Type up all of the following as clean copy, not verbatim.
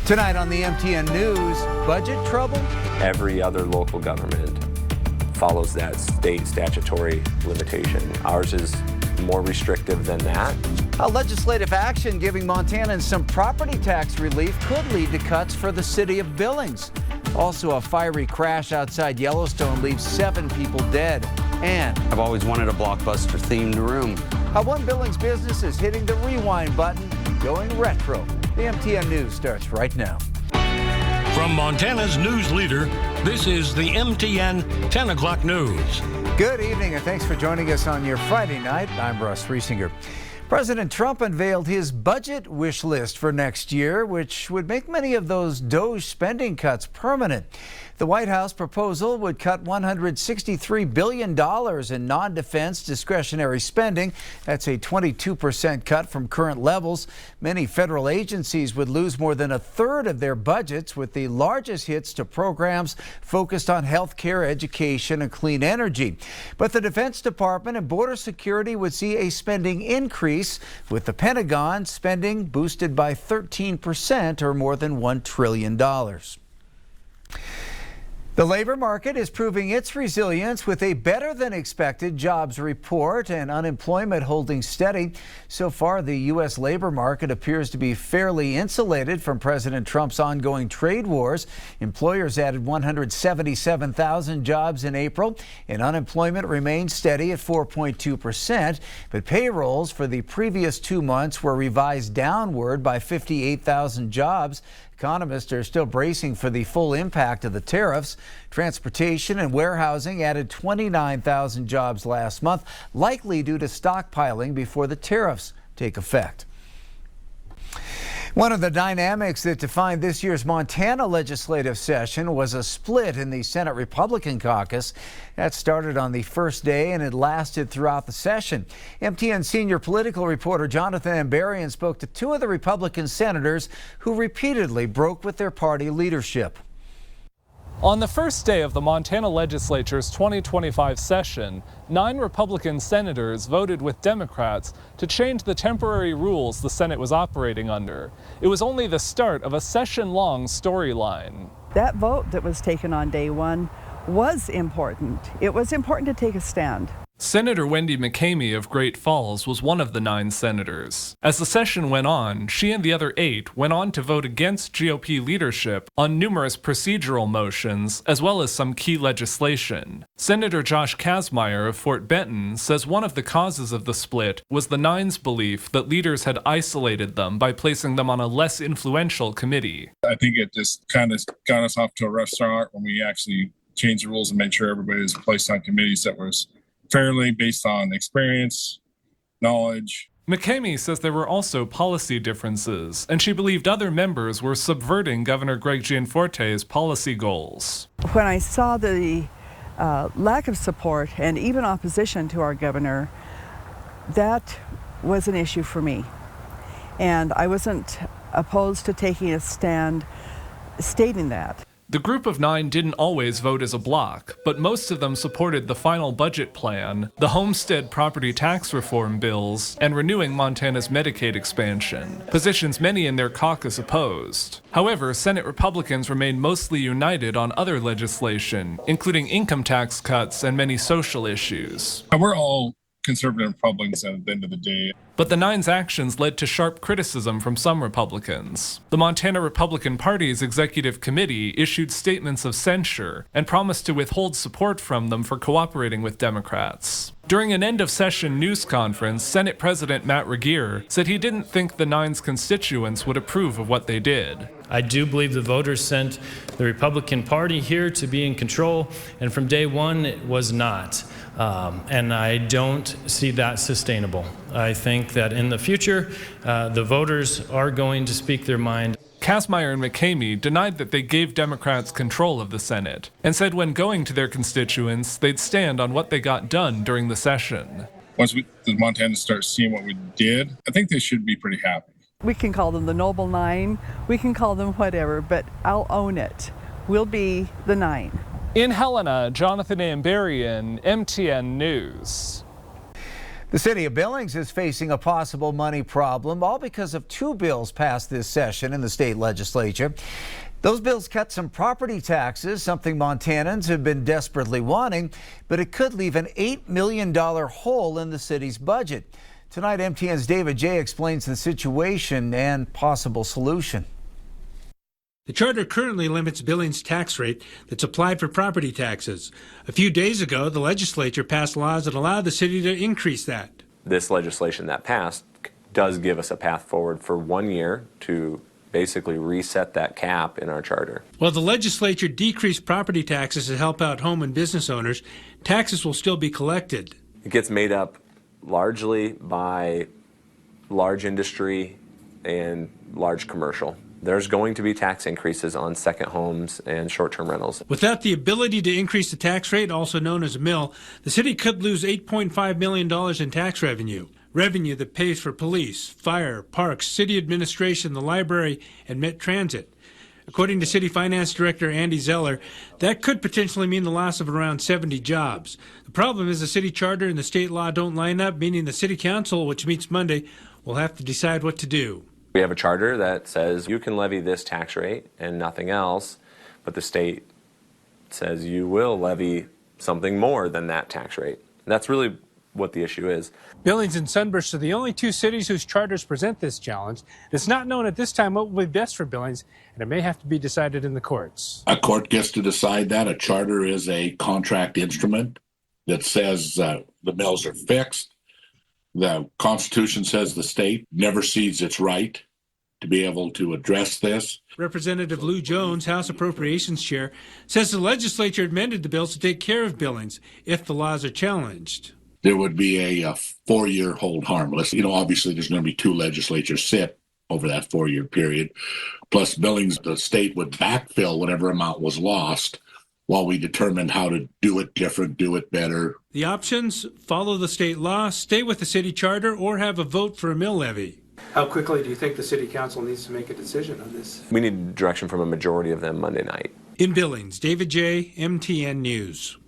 Tonight on the MTN News, budget trouble? Every other local government follows that state statutory limitation. Ours is more restrictive than that. A legislative action giving Montanans some property tax relief could lead to cuts for the city of Billings. Also, a fiery crash outside Yellowstone leaves 7 people dead. And I've always wanted a blockbuster-themed room. how one Billings business is hitting the rewind button and going retro. The MTN News starts right now. From Montana's news leader, this is the MTN 10 o'clock news. Good evening and thanks for joining us on your Friday night. I'm Russ Riesinger. President Trump unveiled his budget wish list for next year, which would make many of those DOGE spending cuts permanent. The White House proposal would cut $163 billion in non-defense discretionary spending. That's a 22% cut from current levels. Many federal agencies would lose more than a third of their budgets, with the largest hits to programs focused on health care, education, and clean energy. But the Defense Department and Border Security would see a spending increase, with the Pentagon spending boosted by 13%, or more than $1 trillion. The labor market is proving its resilience with a better than expected jobs report and unemployment holding steady. So far, the U.S. labor market appears to be fairly insulated from President Trump's ongoing trade wars. Employers added 177,000 jobs in April, and unemployment remained steady at 4.2%. But payrolls for the previous 2 months were revised downward by 58,000 jobs. Economists are still bracing for the full impact of the tariffs. Transportation and warehousing added 29,000 jobs last month, likely due to stockpiling before the tariffs take effect. One of the dynamics that defined this year's Montana legislative session was a split in the Senate Republican caucus. That started on the first day and it lasted throughout the session. MTN senior political reporter Jonathan Ambarian spoke to 2 of the Republican senators who repeatedly broke with their party leadership. On the first day of the Montana legislature's 2025 session, 9 Republican senators voted with Democrats to change the temporary rules the Senate was operating under. It was only the start of a session-long storyline. That vote that was taken on day 1 was important. It was important to take a stand. Senator Wendy McCamey of Great Falls was one of the 9 senators. As the session went on, she and the other 8 went on to vote against GOP leadership on numerous procedural motions, as well as some key legislation. Senator Josh Kazmaier of Fort Benton says one of the causes of the split was the 9's belief that leaders had isolated them by placing them on a less influential committee. I think it just kind of got us off to a rough start when we actually changed the rules and made sure everybody was placed on committees that was fairly based on experience, knowledge. McCamey says there were also policy differences, and she believed other members were subverting Governor Greg Gianforte's policy goals. When I saw the lack of support and even opposition to our governor, that was an issue for me. And I wasn't opposed to taking a stand stating that. The group of 9 didn't always vote as a bloc, but most of them supported the final budget plan, the homestead property tax reform bills, and renewing Montana's Medicaid expansion, positions many in their caucus opposed. However, Senate Republicans remained mostly united on other legislation, including income tax cuts and many social issues. We're all conservative Republicans at the end of the day. But the 9's actions led to sharp criticism from some Republicans. The Montana Republican Party's executive committee issued statements of censure and promised to withhold support from them for cooperating with Democrats. During an end-of-session news conference, Senate President Matt Regier said he didn't think the 9's constituents would approve of what they did. I do believe the voters sent the Republican Party here to be in control, and from day 1 it was not. And I don't see that sustainable. I think that in the future, the voters are going to speak their mind. Kazmaier and McCamey denied that they gave Democrats control of the Senate and said when going to their constituents, they'd stand on what they got done during the session. Once the Montanans start seeing what we did, I think they should be pretty happy. We can call them the Noble 9, we can call them whatever, but I'll own it. We'll be the 9. In Helena, Jonathan Ambarian, MTN News. The city of Billings is facing a possible money problem, all because of two bills passed this session in the state legislature. Those bills cut some property taxes, something Montanans have been desperately wanting, but it could leave an $8 million hole in the city's budget. Tonight, MTN's David J. explains the situation and possible solution. The charter currently limits Billings' tax rate that's applied for property taxes. A few days ago, the legislature passed laws that allow the city to increase that. This legislation that passed does give us a path forward for 1 year to basically reset that cap in our charter. While the legislature decreased property taxes to help out home and business owners, taxes will still be collected. It gets made up largely by large industry and large commercial. There's going to be tax increases on second homes and short-term rentals. Without the ability to increase the tax rate, also known as a mill, the city could lose $8.5 million in tax revenue. Revenue that pays for police, fire, parks, city administration, the library, and Met Transit. According to City Finance Director Andy Zeller, that could potentially mean the loss of around 70 jobs. The problem is the city charter and the state law don't line up, meaning the city council, which meets Monday, will have to decide what to do. We have a charter that says you can levy this tax rate and nothing else, but the state says you will levy something more than that tax rate. And that's really what the issue is. Billings and Sunburst are the only two cities whose charters present this challenge. It's not known at this time what will be best for Billings, and it may have to be decided in the courts. A court gets to decide that. A charter is a contract instrument that says the mills are fixed. The Constitution says the state never cedes its right to be able to address this. Representative Lou Jones, House Appropriations Chair, says the legislature amended the bills to take care of Billings if the laws are challenged. There would be a 4-year hold harmless. Obviously there's going to be two legislatures sit over that 4-year period. Plus Billings, the state would backfill whatever amount was lost while we determined how to do it different, do it better. The options: follow the state law, stay with the city charter, or have a vote for a mill levy. How quickly do you think the city council needs to make a decision on this? We need direction from a majority of them Monday night. In Billings, David J., MTN News.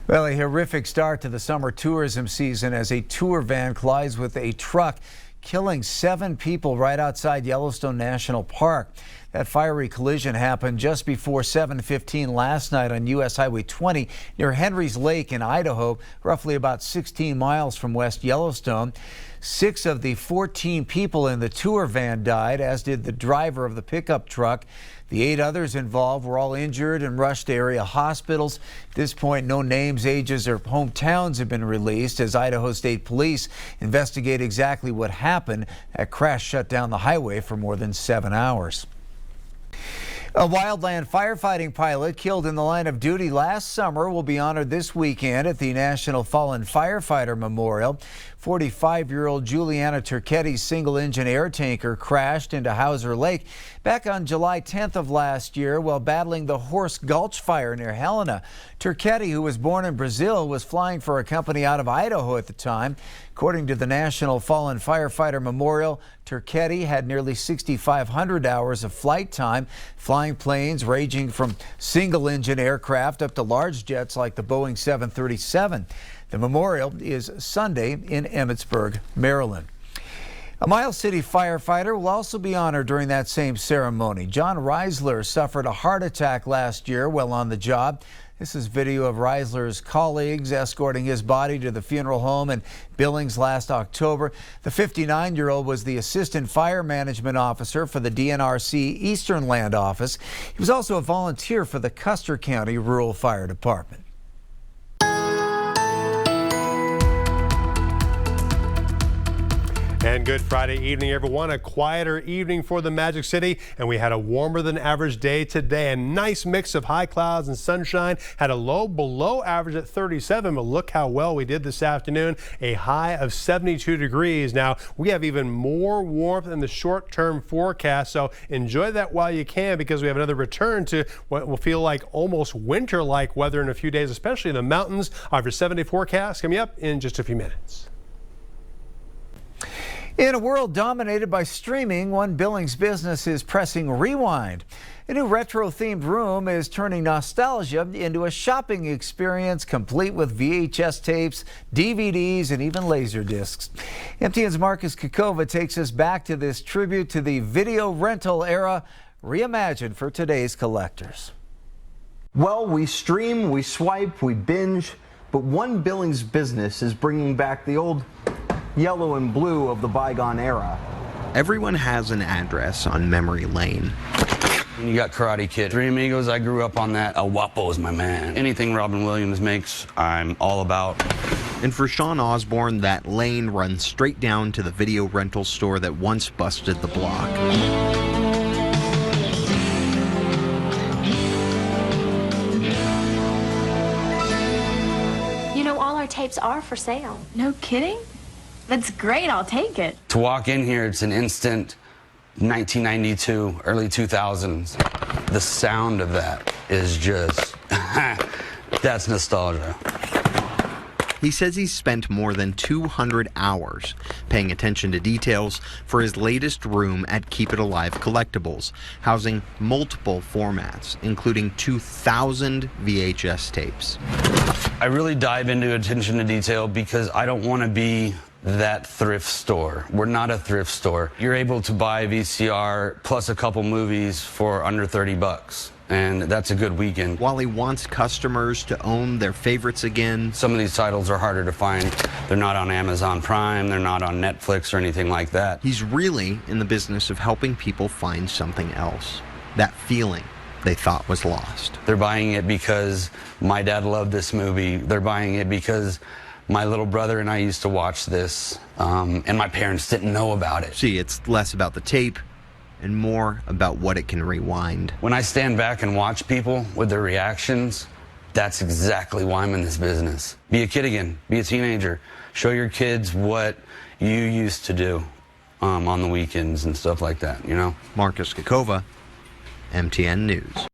Well, a horrific start to the summer tourism season as a tour van collides with a truck, killing 7 people right outside Yellowstone National Park. That fiery collision happened just before 7:15 last night on U.S. Highway 20 near Henry's Lake in Idaho, roughly about 16 miles from West Yellowstone. 6 of the 14 people in the tour van died, as did the driver of the pickup truck. The 8 others involved were all injured and rushed to area hospitals. At this point, no names, ages, or hometowns have been released as Idaho State Police investigate exactly what happened. That crash shut down the highway for more than 7 hours. A wildland firefighting pilot killed in the line of duty last summer will be honored this weekend at the National Fallen Firefighter Memorial. 45-year-old Juliana Turchetti's single-engine air tanker crashed into Hauser Lake back on July 10th of last year while battling the Horse Gulch fire near Helena. Turchetti, who was born in Brazil, was flying for a company out of Idaho at the time. According to the National Fallen Firefighter Memorial, Turchetti had nearly 6,500 hours of flight time, flying planes ranging from single-engine aircraft up to large jets like the Boeing 737. The memorial is Sunday in Emmitsburg, Maryland. A Miles City firefighter will also be honored during that same ceremony. John Risler suffered a heart attack last year while on the job. This is video of Risler's colleagues escorting his body to the funeral home in Billings last October. The 59-year-old was the assistant fire management officer for the DNRC Eastern Land Office. He was also a volunteer for the Custer County Rural Fire Department. And good Friday evening, everyone. A quieter evening for the Magic City, and we had a warmer than average day today. A nice mix of high clouds and sunshine. Had a low below average at 37, but look how well we did this afternoon. A high of 72 degrees. Now, we have even more warmth in the short-term forecast, so enjoy that while you can, because we have another return to what will feel like almost winter-like weather in a few days, especially in the mountains. Our 7-day forecast coming up in just a few minutes. In a world dominated by streaming, one Billings business is pressing rewind. A new retro-themed room is turning nostalgia into a shopping experience complete with VHS tapes, DVDs, and even laser discs. MTN's Marcus Kakova takes us back to this tribute to the video rental era, reimagined for today's collectors. Well, we stream, we swipe, we binge, but one Billings business is bringing back the old yellow and blue of the bygone era. Everyone has an address on memory lane. You got Karate Kid, Three Amigos, I grew up on that. El Guapo's my man. Anything Robin Williams makes, I'm all about. And for Sean Osborne, that lane runs straight down to the video rental store that once busted the block. You know, all our tapes are for sale. No kidding? That's great, I'll take it. To walk in here, it's an instant 1992, early 2000s. The sound of that is just, that's nostalgia. He says he's spent more than 200 hours paying attention to details for his latest room at Keep It Alive Collectibles, housing multiple formats, including 2,000 VHS tapes. I really dive into attention to detail because I don't want to be that thrift store. We're not a thrift store. You're able to buy a VCR plus a couple movies for under 30 bucks. And that's a good weekend. While he wants customers to own their favorites again, some of these titles are harder to find. They're not on Amazon Prime, they're not on Netflix or anything like that. He's really in the business of helping people find something else. That feeling they thought was lost. They're buying it because my dad loved this movie. They're buying it because my little brother and I used to watch this, and my parents didn't know about it. See, it's less about the tape and more about what it can rewind. When I stand back and watch people with their reactions, that's exactly why I'm in this business. Be a kid again, be a teenager. Show your kids what you used to do on the weekends and stuff like that, you know? Marcus Kakova, MTN News.